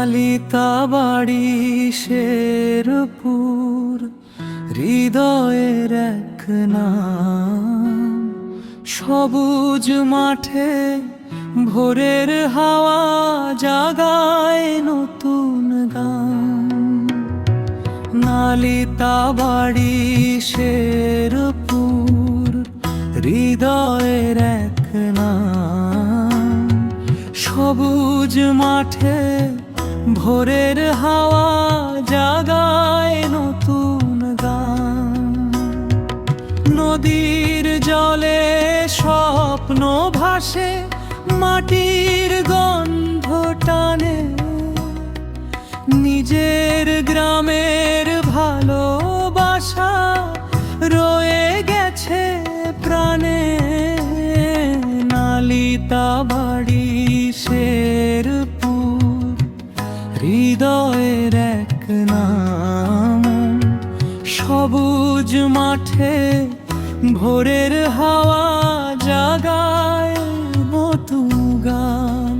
নালিতা বাড়ি শেরপুর, হৃদয়ের এক নাম। সবুজ মাঠে ভোরের হাওয়া জাগায় নতুন গান। নালিতা বাড়ি শেরপুর, হৃদয়ের এক নাম। সবুজ মাঠে ভোরের হাওয়া জাগায় নতুন গান। নদীর জলে স্বপ্ন ভাসে, মাটির গন্ধ টানে। নিজের গ্রামের ভালোবাসা রয়ে গেছে প্রাণে। নালিতা বাড়ি শেরপুর, হৃদয়ের এক নাম। সবুজ মাঠে ভোরের হাওয়া জাগায় নতুন গান।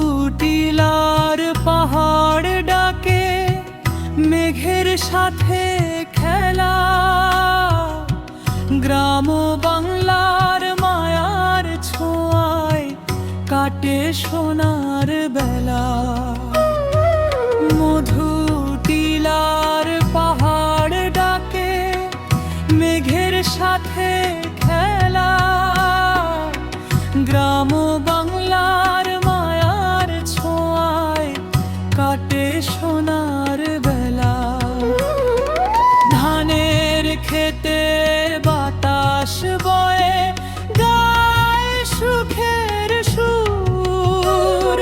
মধুটিলার পাহাড় ডাকে, মেঘের সাথে খেলা। গ্রাম বাংলার মায়ার ছোঁয়ায় কাটে সোনার বেলা। মধুটিলার পাহাড় ডাকে, মেঘের সাথে খেলা। গ্রাম বাংলার মায়ার ছোঁয়ায় কাটে সোনার বেলা। ধানের খেতে বাতাস বয়ে, গায় সুখের সুর।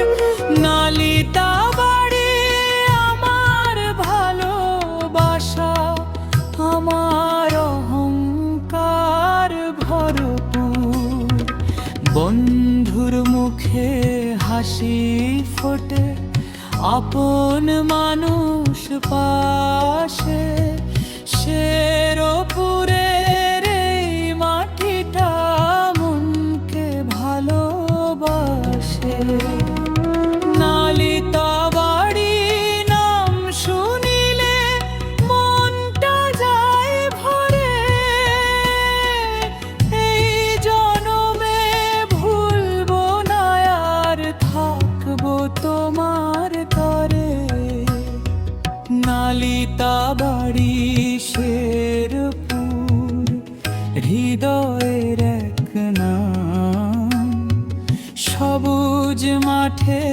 নালিতা বাড়ি আমার ভালোবাসা, আমার অহংকার ভরপুর। বন্ধুর মুখে হাসি ফোটে, আপন মানুষ পাশে। শেরপুরের এই মাটিটা মনকে ভালোবাসে। নালিতা বাড়ি নাম শুনিলে মনটা যায় ভরে। এই জনমে ভুলবো না আর, থাকবো তোমার তরে। নালিতা বাড়ি শেরপুর, হৃদয়ের এক নাম। সবুজ মাঠে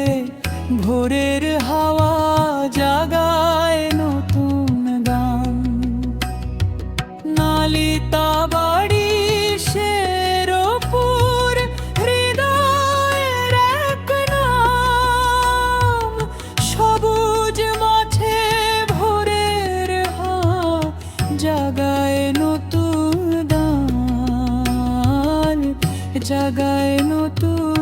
ভোরের হাওয়া জাগায় নতুন গান। নালিতা বাড়ি শেরপুর, হৃদয়ের এক নাম। সবুজ মাঠে ভোরের হাওয়া জাগায় নতুন গান, জাগায় নতুন।